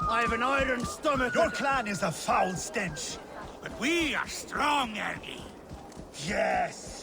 I have an iron stomach. Your clan is a foul stench. But we are strong, Ergi. Yes.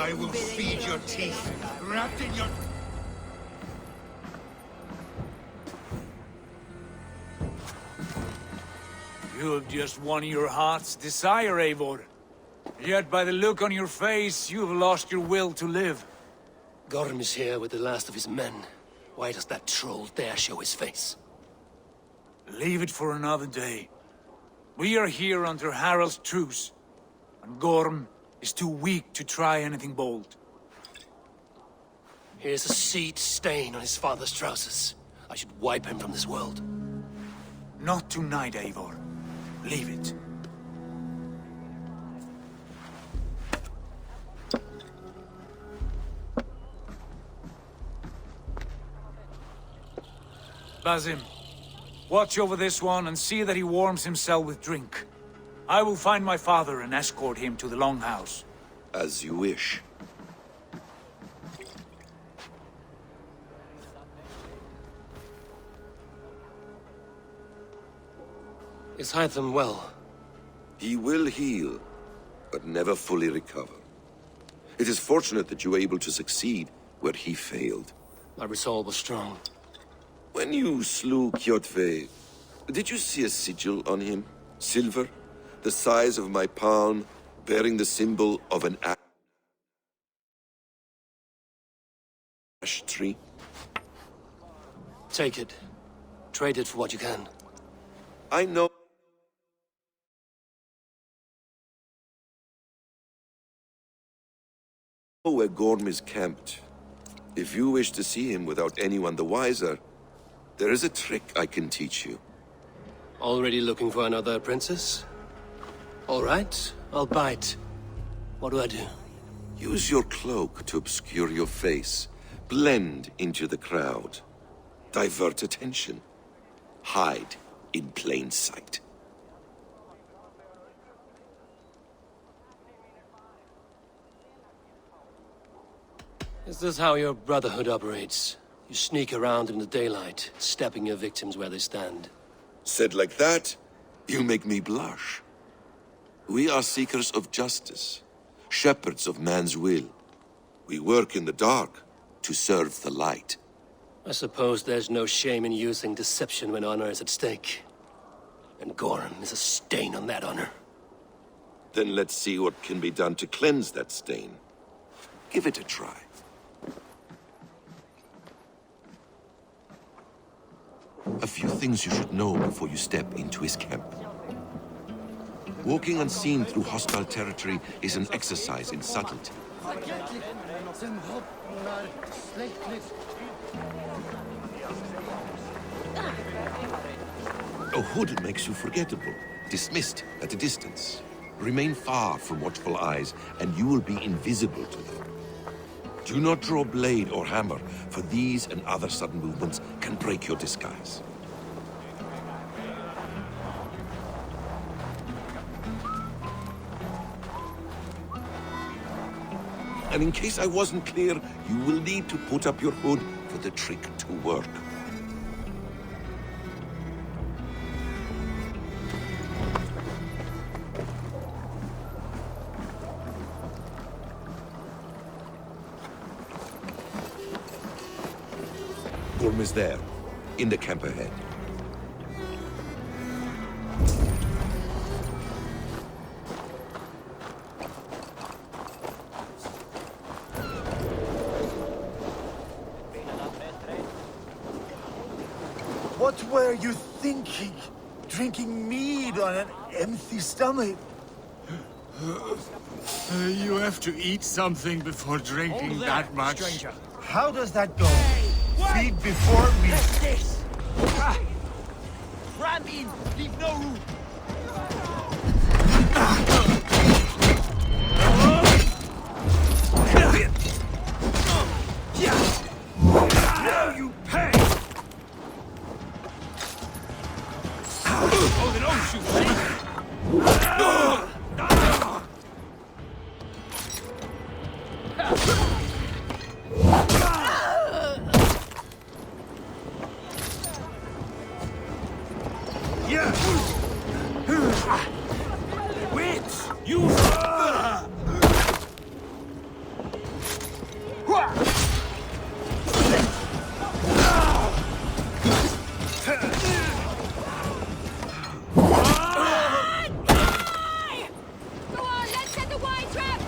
I will feed your teeth, wrapped in your... You have just won your heart's desire, Eivor. Yet by the look on your face, you have lost your will to live. Gorm is here with the last of his men. Why does that troll dare show his face? Leave it for another day. We are here under Harald's truce, and Gorm is too weak to try anything bold. Here's a seed stain on his father's trousers. I should wipe him from this world. Not tonight, Eivor. Leave it. Basim, watch over this one and see that he warms himself with drink. I will find my father and escort him to the Longhouse. As you wish. Is Hytham well? He will heal, but never fully recover. It is fortunate that you were able to succeed where he failed. My resolve was strong. When you slew Kjotve, did you see a sigil on him? Silver, the size of my palm, bearing the symbol of an ash tree? Take it. Trade it for what you can. I know where Gorm is camped. If you wish to see him without anyone the wiser, there is a trick I can teach you. Already looking for another princess? All right, I'll bite. What do I do? Use your cloak to obscure your face. Blend into the crowd. Divert attention. Hide in plain sight. Is this how your Brotherhood operates? You sneak around in the daylight, stepping your victims where they stand. Said like that, you make me blush. We are seekers of justice, shepherds of man's will. We work in the dark to serve the light. I suppose there's no shame in using deception when honor is at stake. And Gorm is a stain on that honor. Then let's see what can be done to cleanse that stain. Give it a try. A few things you should know before you step into his camp. Walking unseen through hostile territory is an exercise in subtlety. A hood makes you forgettable, dismissed at a distance. Remain far from watchful eyes, and you will be invisible to them. Do not draw blade or hammer, for these and other sudden movements can break your disguise. And in case I wasn't clear, you will need to put up your hood for the trick to work. Gorm is there, in the camp ahead. What were you thinking? Drinking mead on an empty stomach? You have to eat something before drinking that much. Stranger. How does that go? Feed before me. This! Ram in! Leave no room! Now you pay! Oh, the nose you Wits! You... Go on, let's set the wine trap!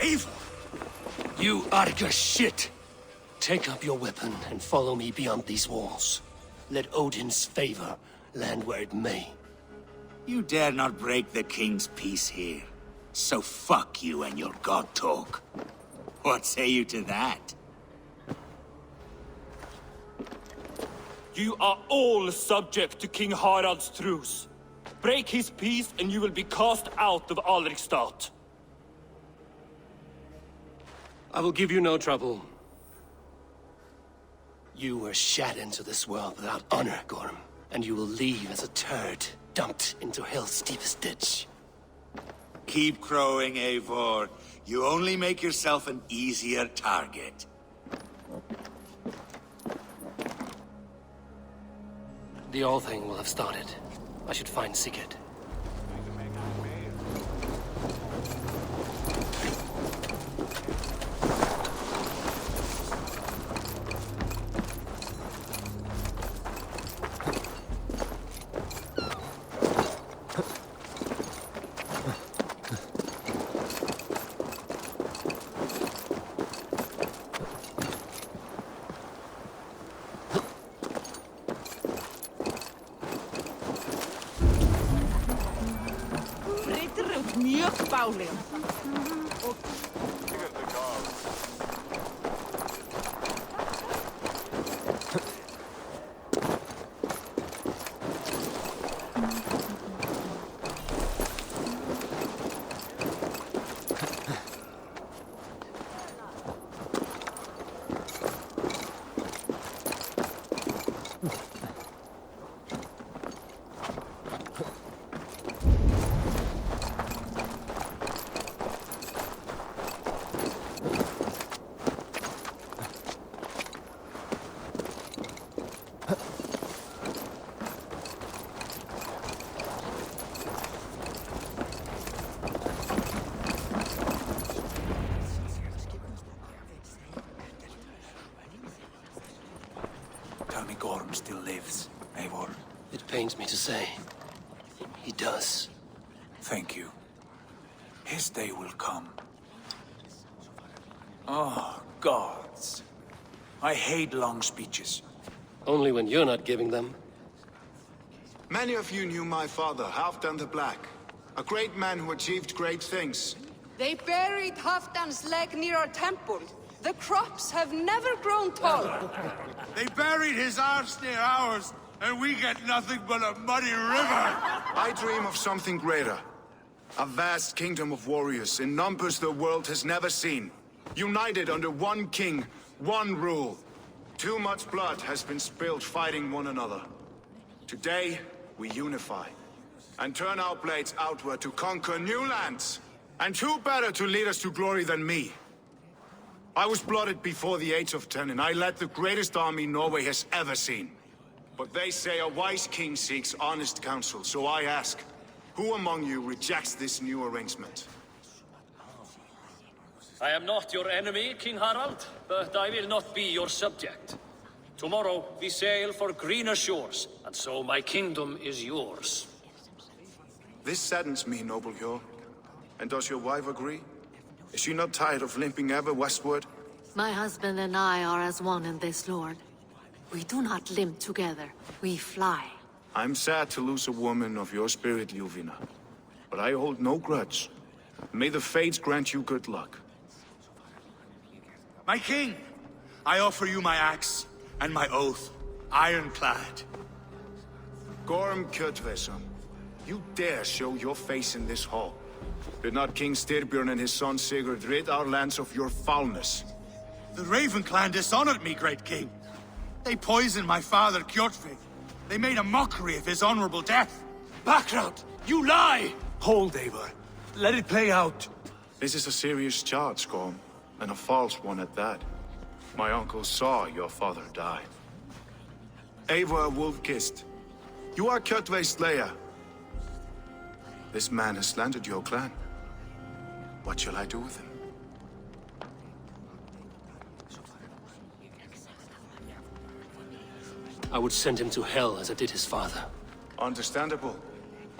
Evil! You Attica shit! Take up your weapon and follow me beyond these walls. Let Odin's favor land where it may. You dare not break the king's peace here. So fuck you and your god talk. What say you to that? You are all subject to King Harald's truce. Break his peace and you will be cast out of Alrikstad. I will give you no trouble. You were shat into this world without honor, Gorm. And you will leave as a turd, dumped into hell's deepest ditch. Keep crowing, Eivor. You only make yourself an easier target. The All Thing will have started. I should find Sigurd. Tell me Gorm still lives, Eivor. It pains me to say. He does. Thank you. His day will come. Oh, gods. I hate long speeches. Only when you're not giving them. Many of you knew my father, Halfdan the Black. A great man who achieved great things. They buried Halfdan's leg near our temple. The crops have never grown tall. They buried his arse near ours, and we get nothing but a muddy river. I dream of something greater. A vast kingdom of warriors in numbers the world has never seen. United under one king, one rule. Too much blood has been spilled fighting one another. Today, we unify. And turn our blades outward to conquer new lands. And who better to lead us to glory than me? I was blooded before the age of 10, and I led the greatest army Norway has ever seen. But they say a wise king seeks honest counsel, so I ask, who among you rejects this new arrangement? I am not your enemy, King Harald, but I will not be your subject. Tomorrow we sail for greener shores, and so my kingdom is yours. This saddens me, noble Hjor. And does your wife agree? Is she not tired of limping ever westward? My husband and I are as one in this, Lord. We do not limp together, we fly. I'm sad to lose a woman of your spirit, Ljuvina. But I hold no grudge. May the fates grant you good luck. My king, I offer you my axe and my oath, ironclad. Gorm Kjotveson, you dare show your face in this hall. Did not King Styrbjörn and his son Sigurd rid our lands of your foulness? The Raven clan dishonored me, great king. They poisoned my father, Kjotve. They made a mockery of his honorable death. Background! You lie! Hold, Eivor. Let it play out. This is a serious charge, Gorm, and a false one at that. My uncle saw your father die. Eivor Wolf-Kissed, you are Kjotve's slayer. This man has slandered your clan. What shall I do with him? I would send him to hell as I did his father. Understandable.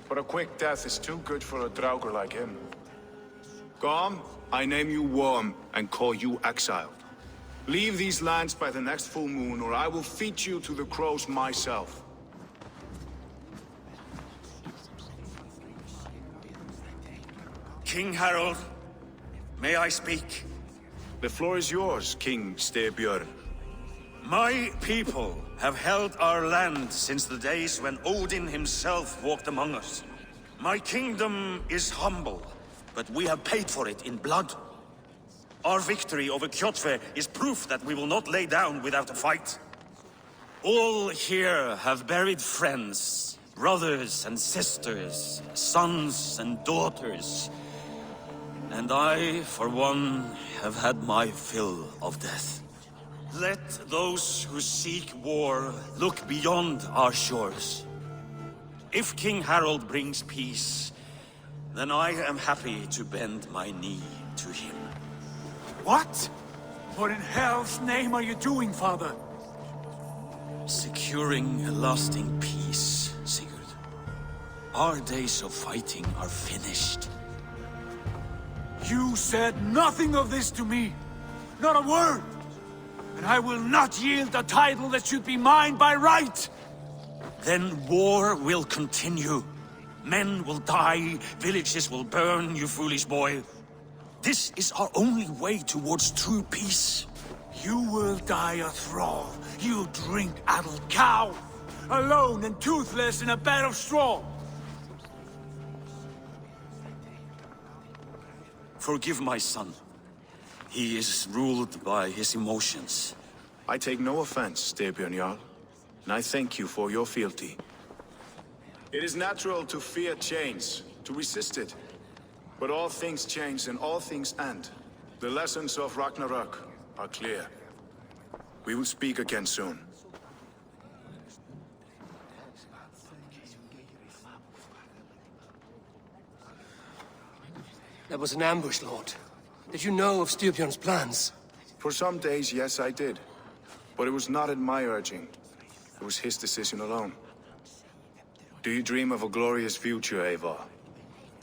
But a quick death is too good for a Draugr like him. Gorm, I name you Worm and call you exiled. Leave these lands by the next full moon, or I will feed you to the crows myself. King Harold, may I speak? The floor is yours, King Styrbjörn. My people have held our land since the days when Odin himself walked among us. My kingdom is humble, but we have paid for it in blood. Our victory over Kjotve is proof that we will not lay down without a fight. All here have buried friends, brothers and sisters, sons and daughters. And I, for one, have had my fill of death. Let those who seek war look beyond our shores. If King Harold brings peace, then I am happy to bend my knee to him. What? What in hell's name are you doing, father? Securing a lasting peace, Sigurd. Our days of fighting are finished. You said nothing of this to me. Not a word. And I will not yield a title that should be mine by right. Then war will continue. Men will die, villages will burn, you foolish boy. This is our only way towards true peace. You will die a thrall. You drink-addled cow. Alone and toothless in a bed of straw. Forgive my son. He is ruled by his emotions. I take no offense, Styrbjörn Jarl, and I thank you for your fealty. It is natural to fear change, to resist it. But all things change and all things end. The lessons of Ragnarok are clear. We will speak again soon. That was an ambush, Lord. Did you know of Styrbjörn's plans? For some days, yes, I did. But it was not at my urging. It was his decision alone. Do you dream of a glorious future, Eivor?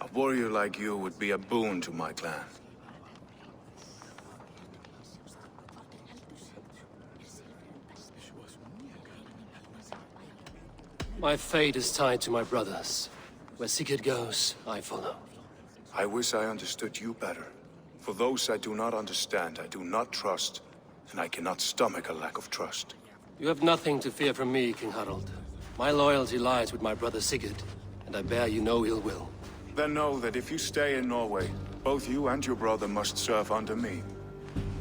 A warrior like you would be a boon to my clan. My fate is tied to my brothers. Where Sigurd goes, I follow. I wish I understood you better. For those I do not understand, I do not trust, and I cannot stomach a lack of trust. You have nothing to fear from me, King Harald. My loyalty lies with my brother Sigurd, and I bear you no ill will. Then know that if you stay in Norway, both you and your brother must serve under me.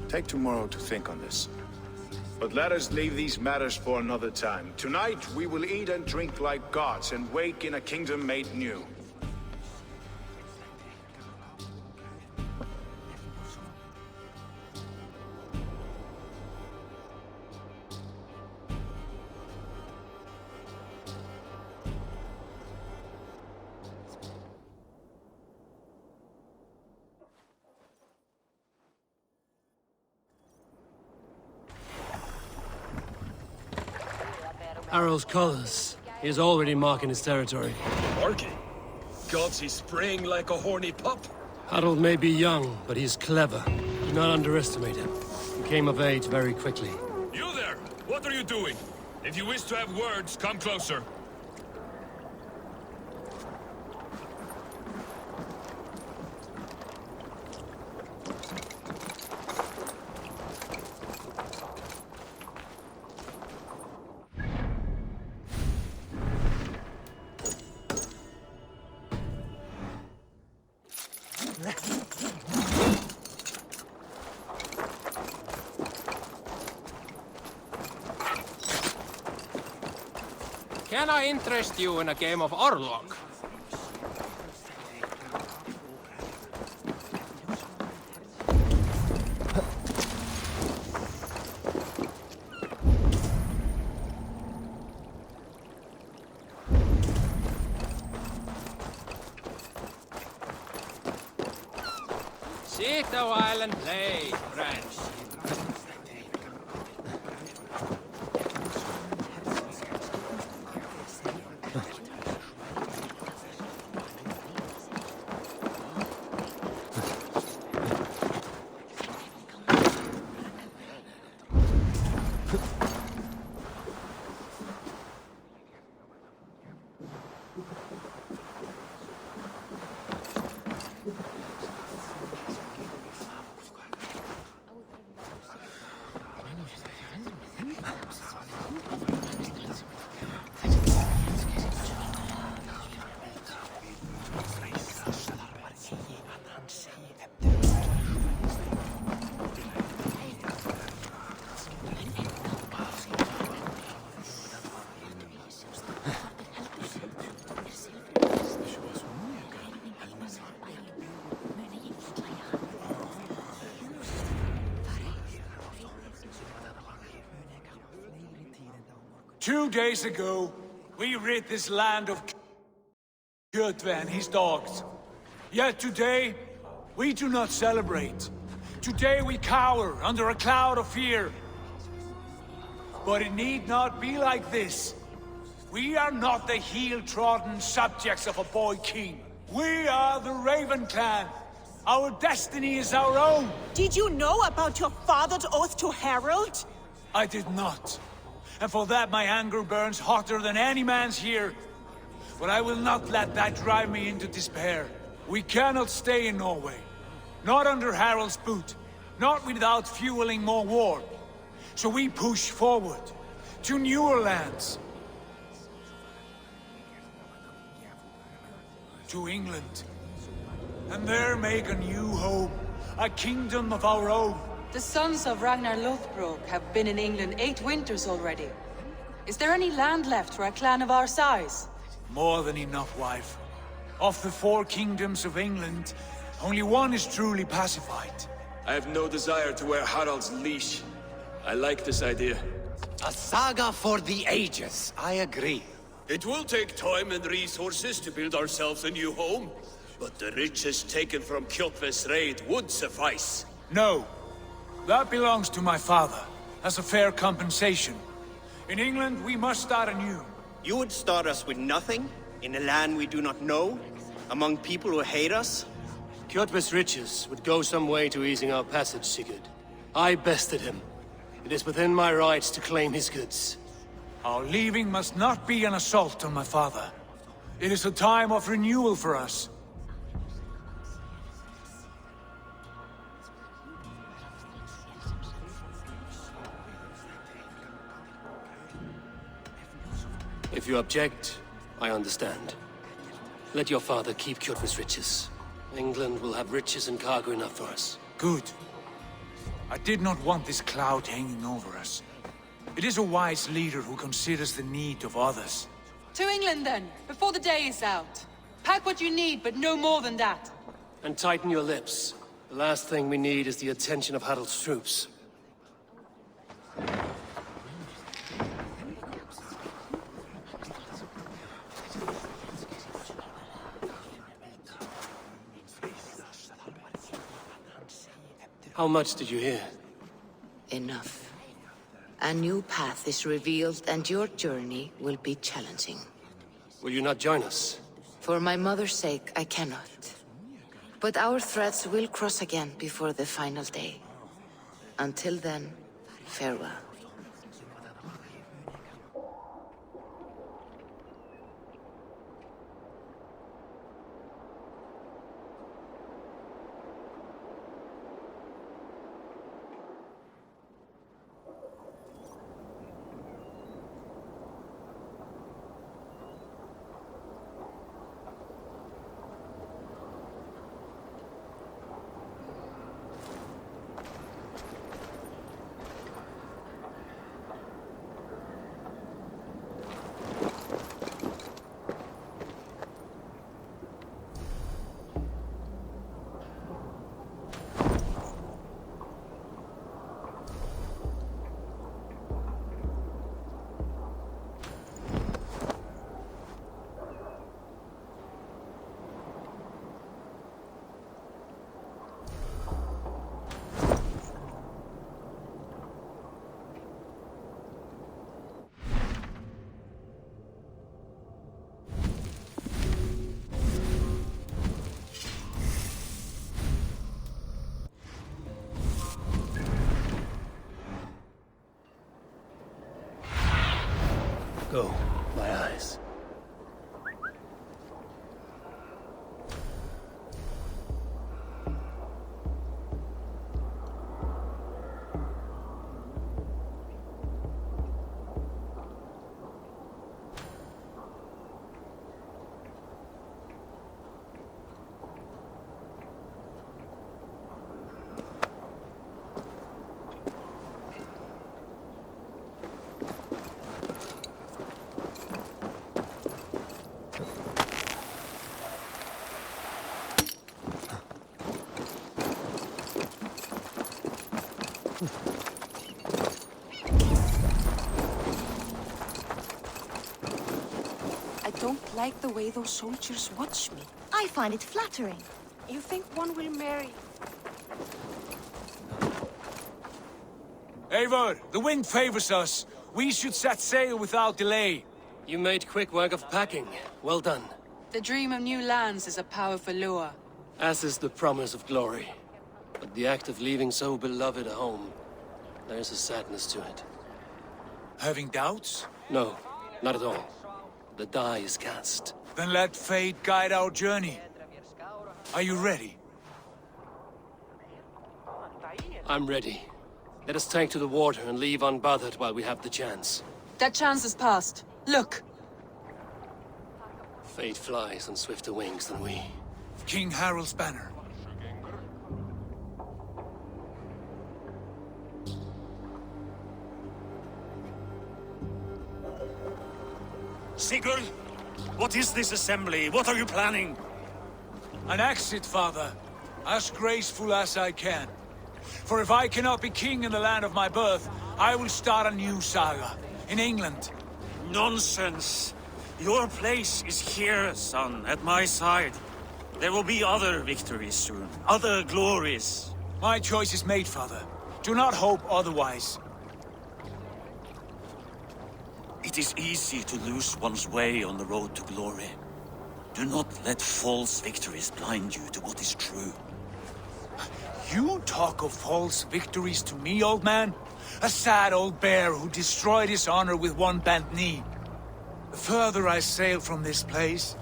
Take tomorrow to think on this. But let us leave these matters for another time. Tonight, we will eat and drink like gods and wake in a kingdom made new. Harald's colors. He is already marking his territory. Marking? Gods, he's spraying like a horny pup. Harald may be young, but he's clever. Do not underestimate him. He came of age very quickly. You there! What are you doing? If you wish to have words, come closer. Can I interest you in a game of Orlog? Sit a while and play, friends. 2 days ago, we rid this land of Kjotve and his dogs. Yet today, we do not celebrate. Today we cower under a cloud of fear. But it need not be like this. We are not the heel-trodden subjects of a boy king. We are the Raven clan. Our destiny is our own. Did you know about your father's oath to Harold? I did not. And for that my anger burns hotter than any man's here. But I will not let that drive me into despair. We cannot stay in Norway. Not under Harald's boot. Not without fueling more war. So we push forward. To newer lands. To England. And there make a new home. A kingdom of our own. The sons of Ragnar Lothbrok have been in England 8 winters already. Is there any land left for a clan of our size? More than enough, wife. Of the 4 kingdoms of England, only one is truly pacified. I have no desire to wear Harald's leash. I like this idea. A saga for the ages, I agree. It will take time and resources to build ourselves a new home, but the riches taken from Kjotve's raid would suffice. No. That belongs to my father, as a fair compensation. In England, we must start anew. You would start us with nothing? In a land we do not know? Among people who hate us? Kjotve's riches would go some way to easing our passage, Sigurd. I bested him. It is within my rights to claim his goods. Our leaving must not be an assault on my father. It is a time of renewal for us. If you object, I understand. Let your father keep Kjotve's riches. England will have riches and cargo enough for us. Good. I did not want this cloud hanging over us. It is a wise leader who considers the need of others. To England then, before the day is out. Pack what you need, but no more than that. And tighten your lips. The last thing we need is the attention of Harald's troops. How much did you hear? Enough. A new path is revealed and your journey will be challenging. Will you not join us? For my mother's sake, I cannot. But our threads will cross again before the final day. Until then, farewell. Go, my eyes. don't like the way those soldiers watch me. I find it flattering. You think one will marry? Eivor, the wind favors us. We should set sail without delay. You made quick work of packing. Well done. The dream of new lands is a powerful lure. As is the promise of glory. But the act of leaving so beloved a home, there's a sadness to it. Having doubts? No, not at all. The die is cast. Then let fate guide our journey. Are you ready? I'm ready. Let us take to the water and leave unbothered while we have the chance. That chance is past. Look! Fate flies on swifter wings than we. King Harald's banner. Sigurd, what is this assembly? What are you planning? An exit, father. As graceful as I can. For if I cannot be king in the land of my birth, I will start a new saga. In England. Nonsense. Your place is here, son, at my side. There will be other victories soon. Other glories. My choice is made, father. Do not hope otherwise. It is easy to lose one's way on the road to glory. Do not let false victories blind you to what is true. You talk of false victories to me, old man? A sad old bear who destroyed his honor with one bent knee. The further I sail from this place,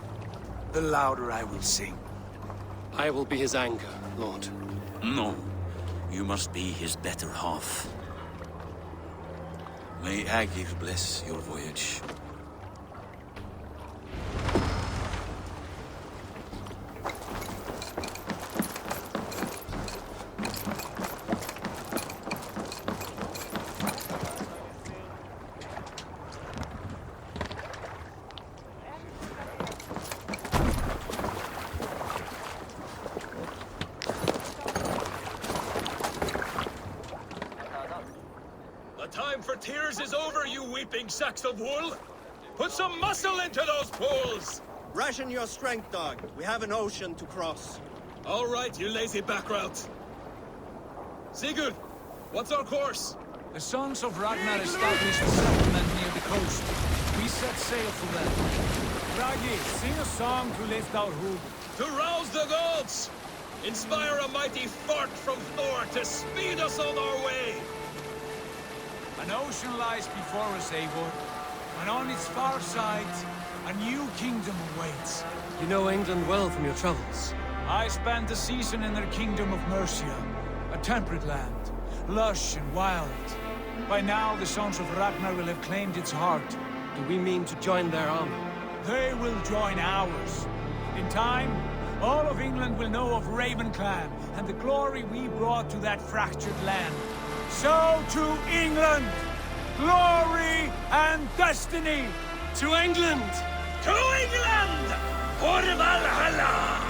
the louder I will sing. I will be his anchor, Lord. No. You must be his better half. May Agir bless your voyage. The time for tears is over, you weeping sacks of wool! Put some muscle into those pools! Ration your strength, dog. We have an ocean to cross. All right, you lazy backrout. Sigurd, what's our course? The sons of Ragnar established a settlement near the coast. We set sail for them. Ragi, sing a song to lift our hood. To rouse the gods! Inspire a mighty fart from Thor to speed us on our way! An ocean lies before us, Eivor, and on its far side, a new kingdom awaits. You know England well from your travels. I spent a season in their kingdom of Mercia, a temperate land, lush and wild. By now, the sons of Ragnar will have claimed its heart. Do we mean to join their army? They will join ours. In time, all of England will know of Raven Clan and the glory we brought to that fractured land. So to England! Glory and destiny! To England! To England! For Valhalla!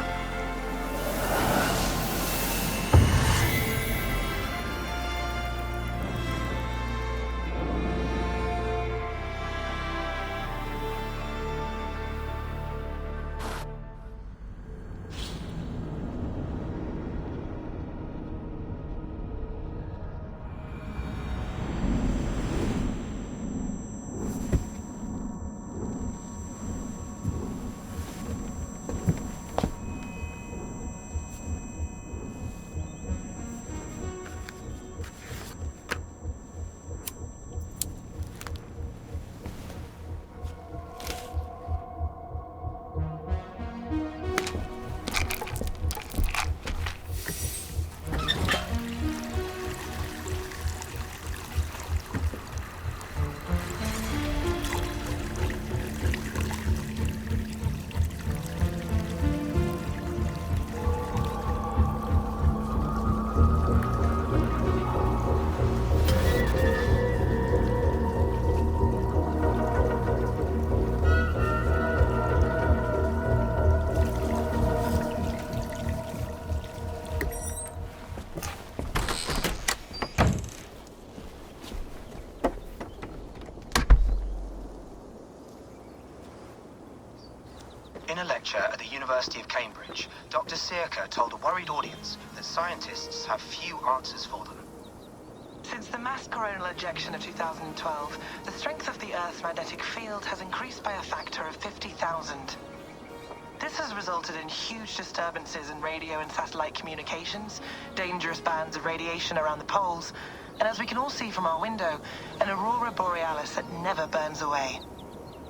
In a lecture at the University of Cambridge, Dr. Circa told a worried audience that scientists have few answers for them. Since the mass coronal ejection of 2012, the strength of the Earth's magnetic field has increased by a factor of 50,000. This has resulted in huge disturbances in radio and satellite communications, dangerous bands of radiation around the poles, and as we can all see from our window, an aurora borealis that never burns away.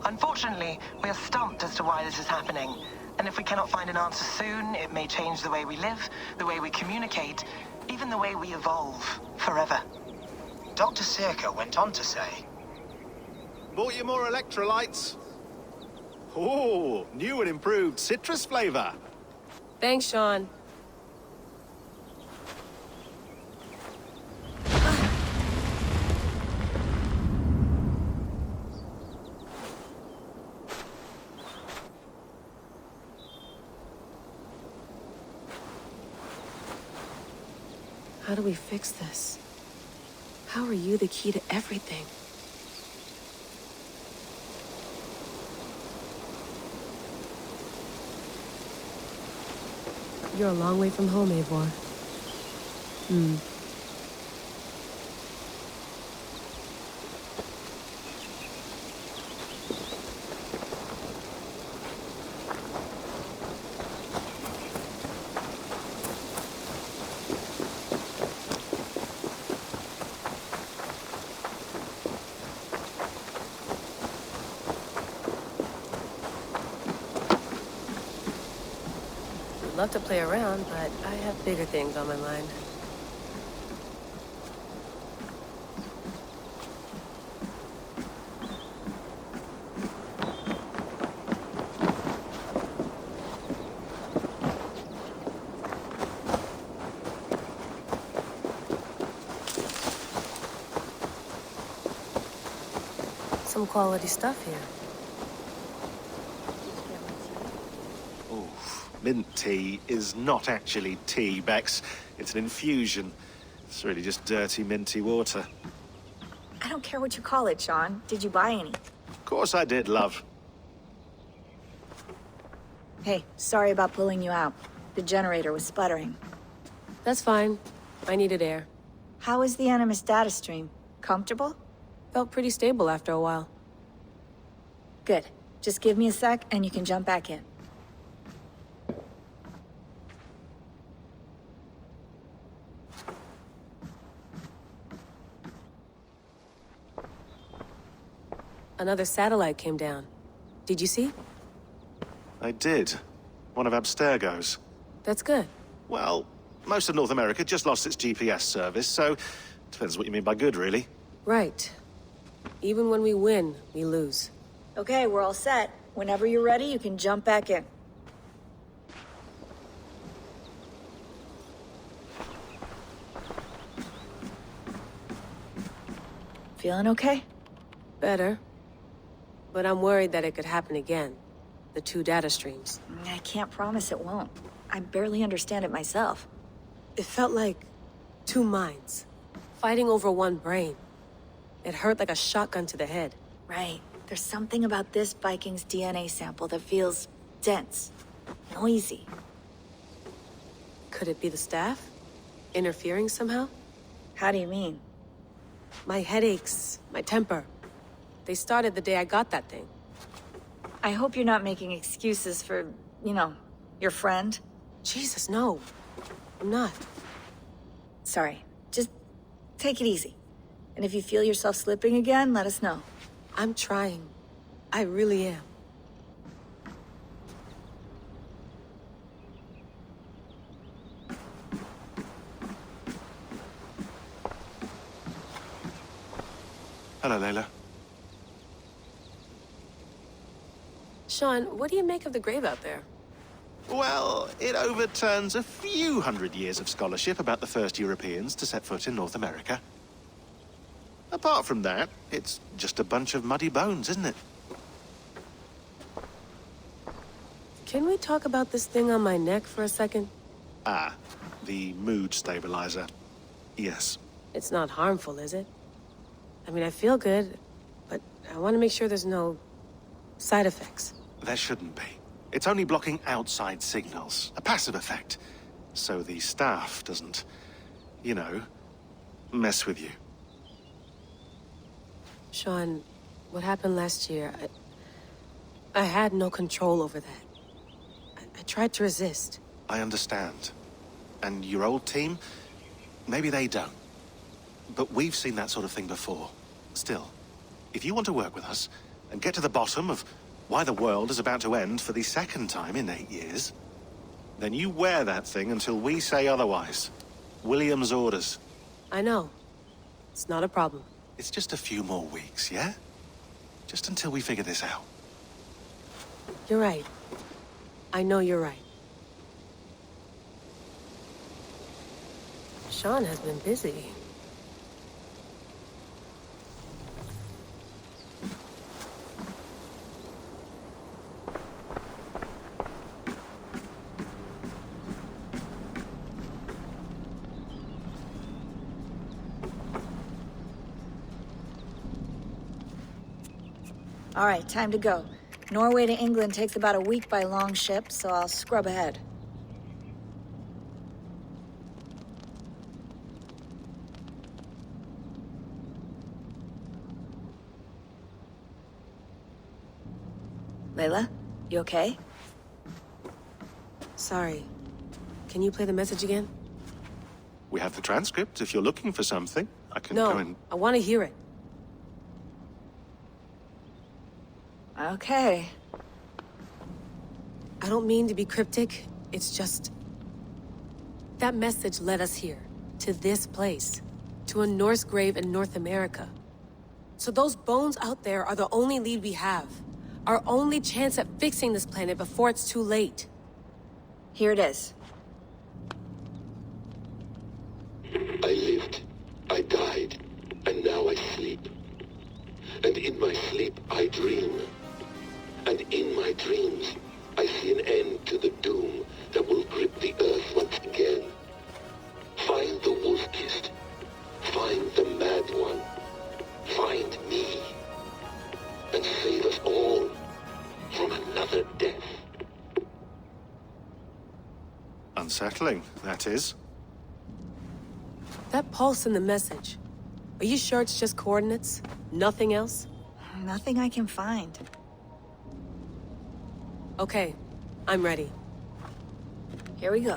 Unfortunately, we are stumped as to why this is happening, and if we cannot find an answer soon, it may change the way we live, the way we communicate, even the way we evolve, forever. Dr. Circa went on to say, Bought you more electrolytes? Oh, new and improved citrus flavor. Thanks, Sean. How do we fix this? How are you the key to everything? You're a long way from home, Eivor. Love to play around, but I have bigger things on my mind. Some quality stuff here. Mint tea is not actually tea, Bex. It's an infusion. It's really just dirty, minty water. I don't care what you call it, Sean. Did you buy any? Of course I did, love. Hey, sorry about pulling you out. The generator was sputtering. That's fine. I needed air. How is the Animus data stream? Comfortable? Felt pretty stable after a while. Good. Just give me a sec and you can jump back in. Another satellite came down. Did you see? I did. One of Abstergo's. That's good. Well, most of North America just lost its GPS service, so depends what you mean by good, really. Right. Even when we win, we lose. Okay, we're all set. Whenever you're ready, you can jump back in. Feeling okay? Better. But I'm worried that it could happen again. The two data streams. I can't promise it won't. I barely understand it myself. It felt like two minds, fighting over one brain. It hurt like a shotgun to the head. Right. There's something about this Viking's DNA sample that feels dense, noisy. Could it be the staff? Interfering somehow? How do you mean? My headaches, my temper. They started the day I got that thing. I hope you're not making excuses for, your friend. Jesus, no. I'm not. Sorry. Just take it easy. And if you feel yourself slipping again, let us know. I'm trying. I really am. Hello, Layla. Sean, what do you make of the grave out there? Well, it overturns a few hundred years of scholarship about the first Europeans to set foot in North America. Apart from that, it's just a bunch of muddy bones, isn't it? Can we talk about this thing on my neck for a second? Ah, the mood stabilizer. Yes. It's not harmful, is it? I mean, I feel good, but I want to make sure there's no side effects. There shouldn't be. It's only blocking outside signals, a passive effect. So the staff doesn't, you know, mess with you. Sean, what happened last year, I had no control over that. I tried to resist. I understand. And your old team, maybe they don't. But we've seen that sort of thing before. Still, if you want to work with us and get to the bottom of why the world is about to end for the second time in 8 years, then you wear that thing until we say otherwise. William's orders. I know. It's not a problem. It's just a few more weeks, yeah? Just until we figure this out. You're right. I know you're right. Sean has been busy. All right, time to go. Norway to England takes about a week by long ship, so I'll scrub ahead. Layla, you okay? Sorry. Can you play the message again? We have the transcript. If you're looking for something, I can No, go and... I want to hear it. Okay. I don't mean to be cryptic. It's just... that message led us here. To this place. To a Norse grave in North America. So those bones out there are the only lead we have. Our only chance at fixing this planet before it's too late. Here it is. I lived, I died, and now I sleep. And in my sleep I dream. And in my dreams, I see an end to the doom that will grip the earth once again. Find the wolf-kissed. Find the mad one. Find me. And save us all from another death. Unsettling, that is. That pulse in the message. Are you sure it's just coordinates? Nothing else? Nothing I can find. Okay, I'm ready. Here we go.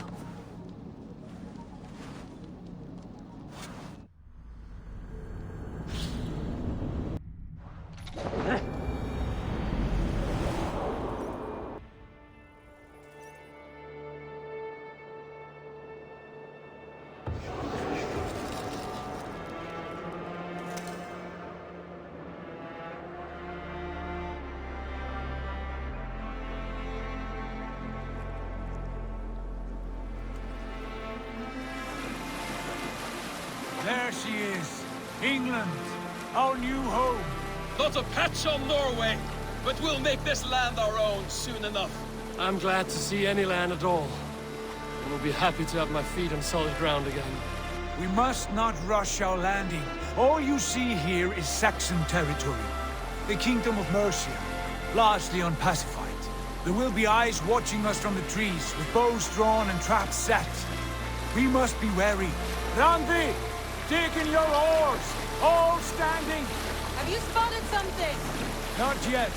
There she is. England, our new home. Not a patch on Norway, but we'll make this land our own soon enough. I'm glad to see any land at all. I will be happy to have my feet on solid ground again. We must not rush our landing. All you see here is Saxon territory. The Kingdom of Mercia, largely unpacified. There will be eyes watching us from the trees, with bows drawn and traps set. We must be wary. Randi! Dig in your oars! All standing! Have you spotted something? Not yet.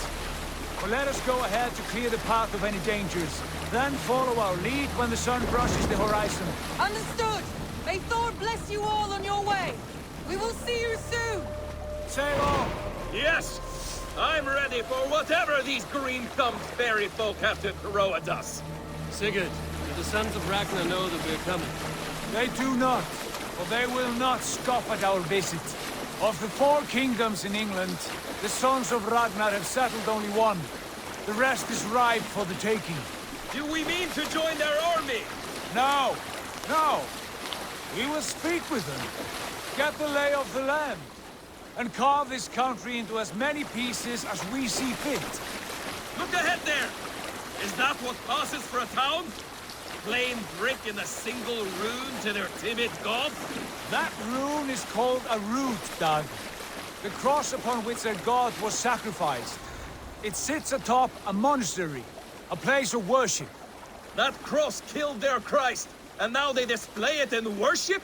But let us go ahead to clear the path of any dangers. Then follow our lead when the sun brushes the horizon. Understood! May Thor bless you all on your way! We will see you soon! Sail on! Yes! I'm ready for whatever these green-thumbed fairy folk have to throw at us. Sigurd, do the sons of Ragnar know that we're coming? They do not, but they will not scoff at our visit. Of the 4 kingdoms in England, the sons of Ragnar have settled only one. The rest is ripe for the taking. Do we mean to join their army? No, no. We will speak with them, get the lay of the land, and carve this country into as many pieces as we see fit. Look ahead there! Is that what passes for a town? Plain brick in a single rune to their timid god? That rune is called a root, Doug. The cross upon which their god was sacrificed. It sits atop a monastery. A place of worship. That cross killed their Christ, and now they display it in worship?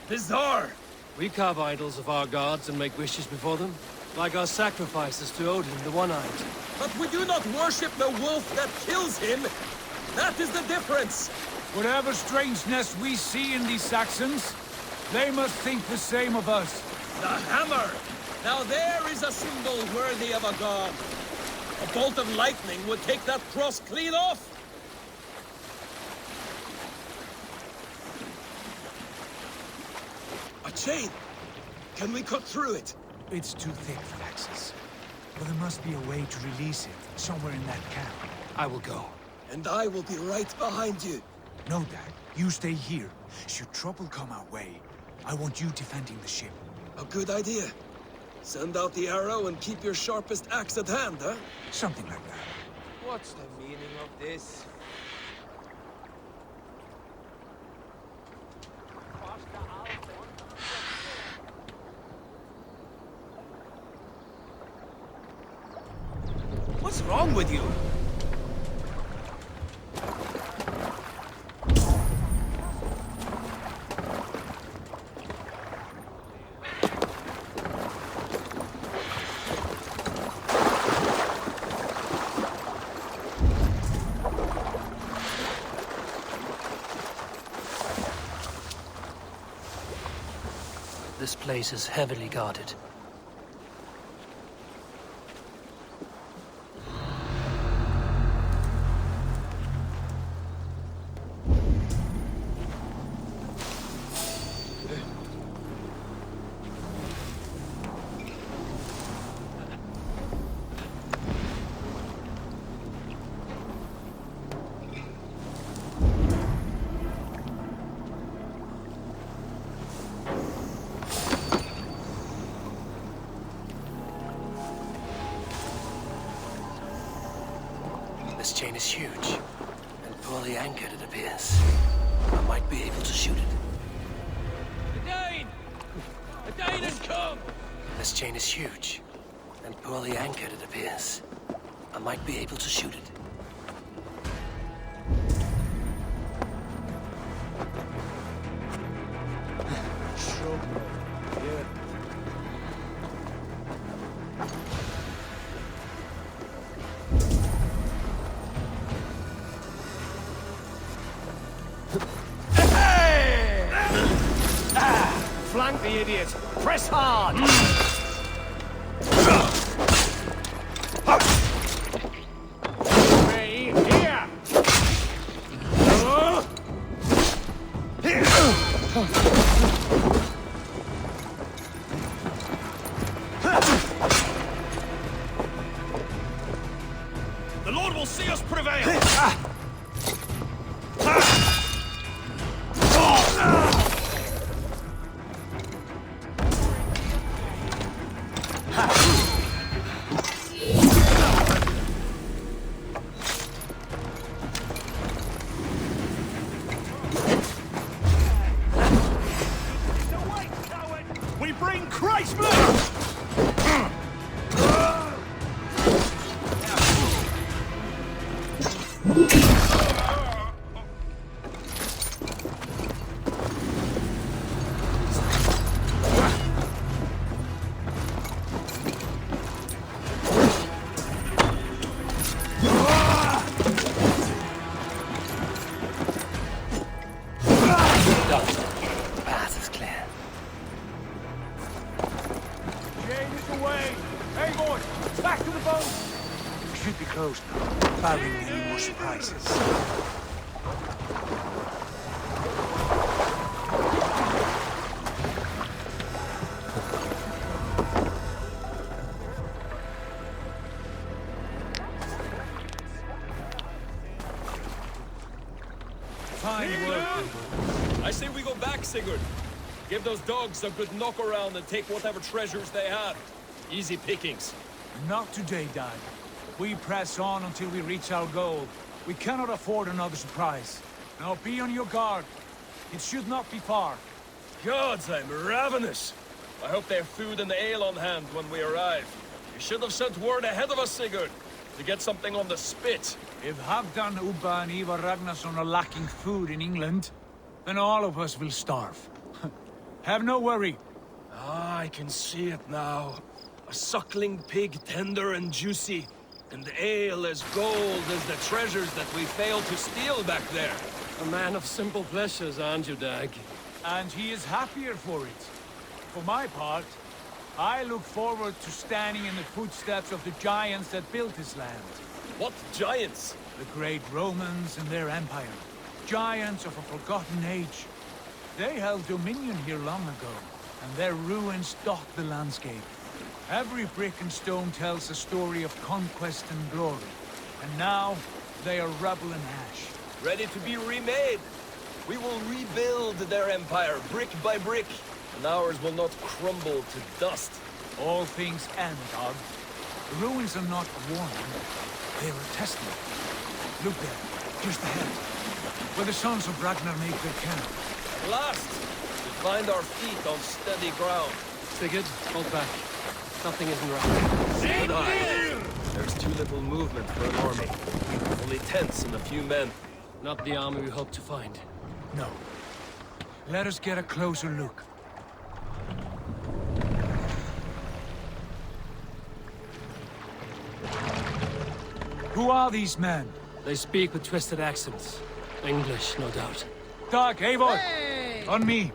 Bizarre. We carve idols of our gods and make wishes before them, like our sacrifices to Odin, the One-Eyed. But we do not worship the wolf that kills him. That is the difference. Whatever strangeness we see in these Saxons, they must think the same of us. The hammer! Now there is a symbol worthy of a god. A bolt of lightning would take that cross clean off. A chain! Can we cut through it? It's too thick for access. But there must be a way to release it, somewhere in that camp. I will go. And I will be right behind you. No, Dad. You stay here. Should trouble come our way, I want you defending the ship. A good idea. Send out the arrow and keep your sharpest axe at hand, huh? Something like that. What's the meaning of this? What's wrong with you? This place is heavily guarded. This chain is huge, and poorly anchored, it appears. I might be able to shoot it. The Dane! The Dane has come! This chain is huge, and poorly anchored, it appears. I might be able to shoot it. Flank the idiot! Press hard! Hey, here! The Lord will see us prevail! We bring Christ back! The path is clear. Chain is away! Hey, boys! Back to the boat! We should be close now, barring any more surprises. Fine work. I say we go back, Sigurd. Give those dogs a good knock around and take whatever treasures they have. Easy pickings. Not today, Dad. We press on until we reach our goal. We cannot afford another surprise. Now be on your guard. It should not be far. Gods, I'm ravenous. I hope they have food and ale on hand when we arrive. You should have sent word ahead of us, Sigurd, to get something on the spit. If Halfdan, Ubba, and Ivar Ragnarsson are lacking food in England, then all of us will starve. Have no worry. Ah, I can see it now. A suckling pig, tender and juicy, and ale as gold as the treasures that we failed to steal back there. A man of simple pleasures, aren't you, Dag? And he is happier for it. For my part, I look forward to standing in the footsteps of the giants that built this land. What giants? The great Romans and their empire. Giants of a forgotten age. They held dominion here long ago, and their ruins dot the landscape. Every brick and stone tells a story of conquest and glory. And now, they are rubble and ash. Ready to be remade. We will rebuild their empire, brick by brick, and ours will not crumble to dust. All things end, Dog. The ruins are not a warning. They are a testament. Look there, just ahead, where the sons of Ragnar make their camp. At last, we find our feet on steady ground. Sigurd, hold back. Nothing isn't right. There's too little movement for an army. Only tents and a few men. Not the army we hope to find. No. Let us get a closer look. Who are these men? They speak with twisted accents. English, no doubt. Dag, Eivor! Hey! On me!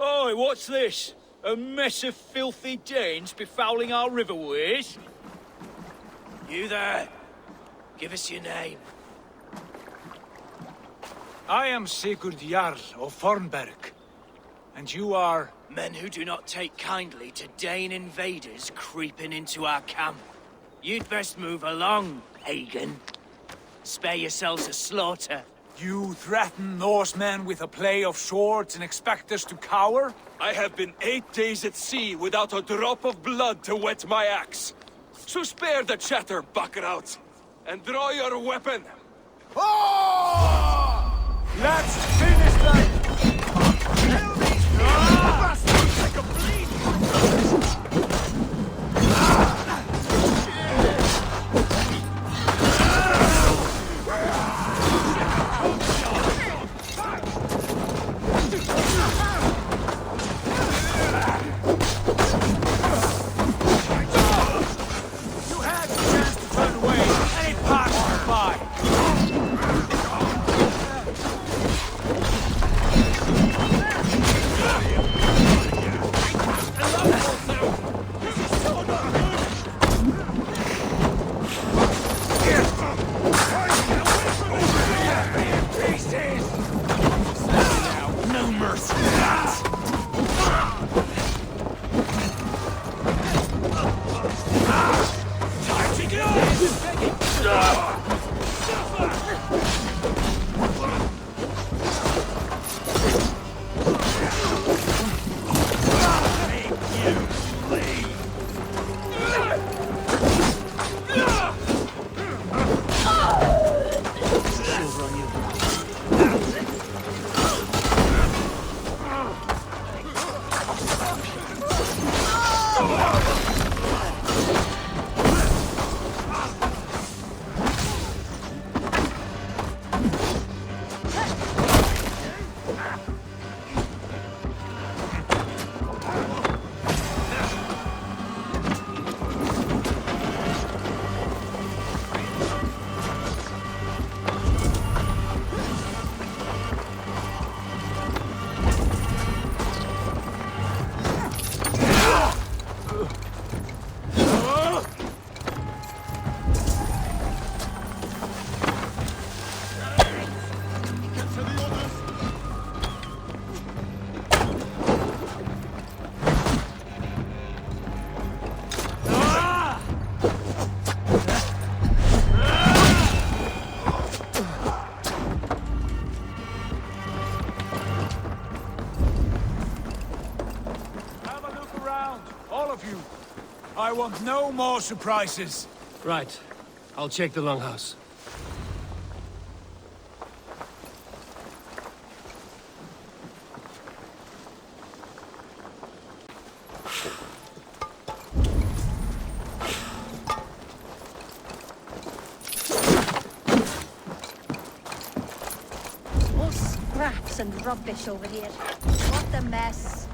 Oi, what's this? A mess of filthy Danes befouling our riverways? You there? Give us your name. I am Sigurd Jarl of Fornberg. And you are... Men who do not take kindly to Dane invaders creeping into our camp. You'd best move along, pagan. Spare yourselves a slaughter. You threaten Norsemen with a play of swords and expect us to cower? I have been 8 days at sea without a drop of blood to wet my axe. So spare the chatter, Buckerout, and draw your weapon. Oh! Let's finish them! Kill these bastards like a bleed! I want no more surprises. Right. I'll check the longhouse. All scraps and rubbish over here. What a mess.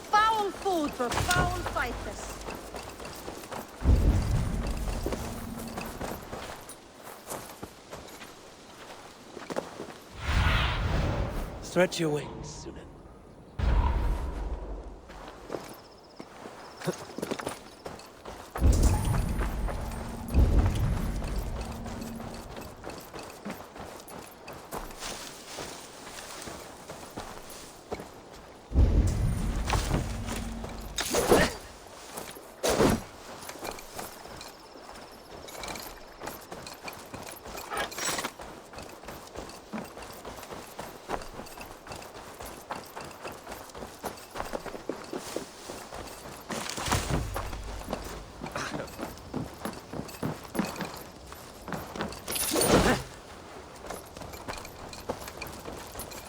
Foul food for foul fighters. Stretch your wings, Sunan.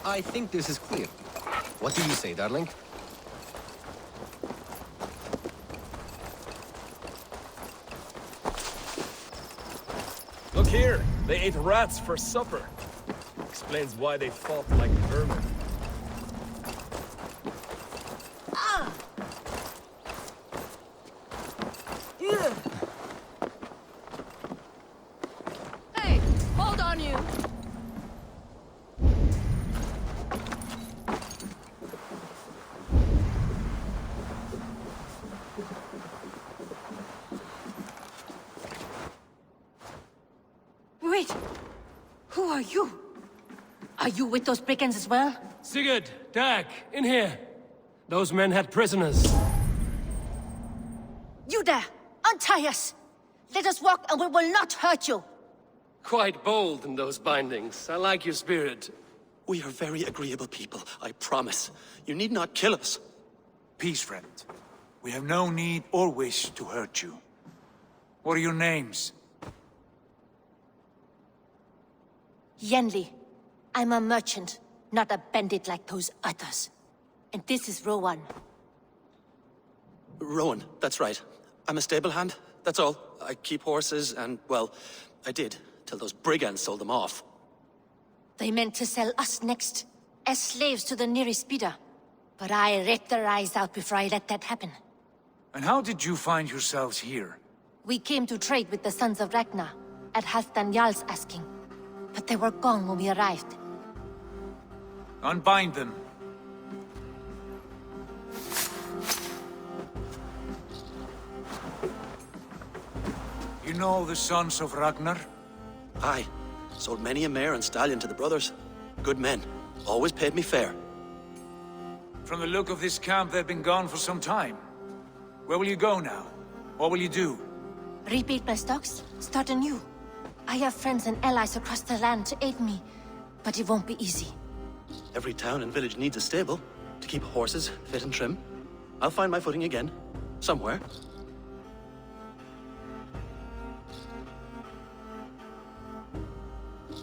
I think this is clear. What do you say, darling? Look here! They ate rats for supper. Explains why they fought like vermin. Ah! Ugh. Hey, hold on you! Wait! Who are you? Are you with those brigands as well? Sigurd, Dag, in here. Those men had prisoners. You there! Untie us! Let us walk and we will not hurt you! Quite bold in those bindings. I like your spirit. We are very agreeable people, I promise. You need not kill us. Peace, friend. We have no need or wish to hurt you. What are your names? Yenli. I'm a merchant, not a bandit like those others. And this is Rowan. Rowan, that's right. I'm a stable hand, that's all. I keep horses and, well, I did, till those brigands sold them off. They meant to sell us next, as slaves to the nearest bidder. But I ripped their eyes out before I let that happen. And how did you find yourselves here? We came to trade with the Sons of Ragnar, at Halfdan Jarl's asking. But they were gone when we arrived. Unbind them. You know the Sons of Ragnar? Aye. Sold many a mare and stallion to the brothers. Good men. Always paid me fair. From the look of this camp, they've been gone for some time. Where will you go now? What will you do? Rebuild my stocks, start anew. I have friends and allies across the land to aid me, but it won't be easy. Every town and village needs a stable to keep horses fit and trim. I'll find my footing again. Somewhere.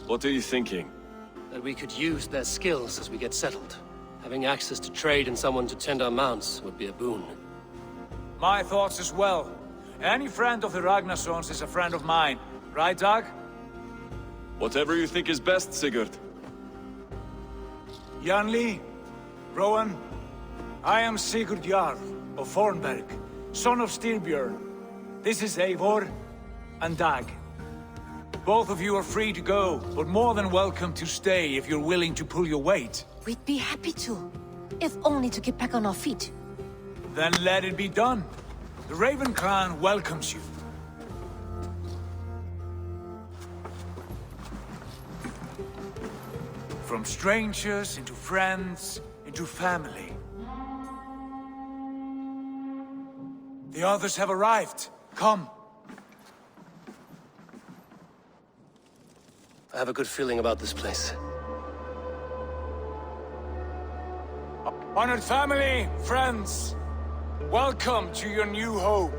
What are you thinking? That we could use their skills as we get settled. Having access to trade and someone to tend our mounts would be a boon. My thoughts as well. Any friend of the Ragnarsons is a friend of mine. Right, Dag? Whatever you think is best, Sigurd. Janli, Rowan, I am Sigurd Jarl of Fornberg, son of Styrbjörn. This is Eivor and Dag. Both of you are free to go, but more than welcome to stay if you're willing to pull your weight. We'd be happy to, if only to get back on our feet. Then let it be done. The Raven clan welcomes you. From strangers into friends, into family. The others have arrived. Come. I have a good feeling about this place. Honored family, friends, welcome to your new home.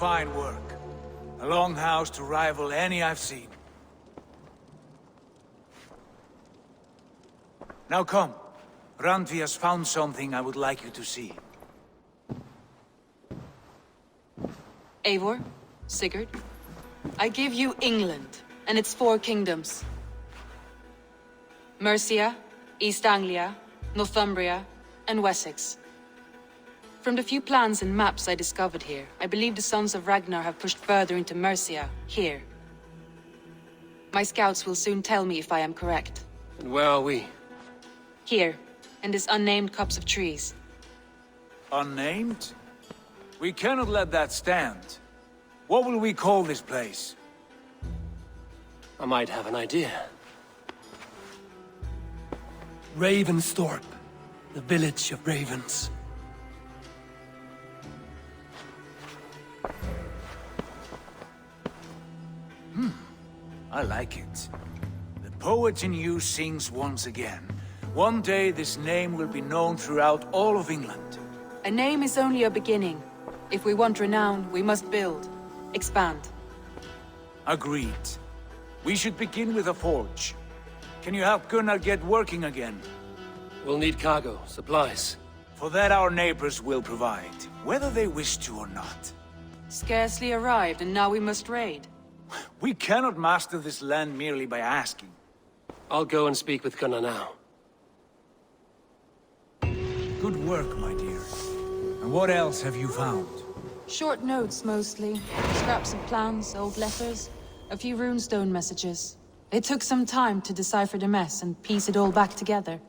Fine work. A longhouse to rival any I've seen. Now come. Randvi has found something I would like you to see. Eivor, Sigurd, I give you England and its 4 kingdoms. Mercia, East Anglia, Northumbria, and Wessex. From the few plans and maps I discovered here, I believe the Sons of Ragnar have pushed further into Mercia, here. My scouts will soon tell me if I am correct. And where are we? Here, in this unnamed copse of trees. Unnamed? We cannot let that stand. What will we call this place? I might have an idea. Ravensthorpe, the village of ravens. I like it. The poet in you sings once again. One day this name will be known throughout all of England. A name is only a beginning. If we want renown, we must build. Expand. Agreed. We should begin with a forge. Can you help Gunnar get working again? We'll need cargo, supplies. For that our neighbors will provide, whether they wish to or not. Scarcely arrived, and now we must raid. We cannot master this land merely by asking. I'll go and speak with Gunnar now. Good work, my dear. And what else have you found? Short notes, mostly. Scraps of plans, old letters, a few runestone messages. It took some time to decipher the mess and piece it all back together.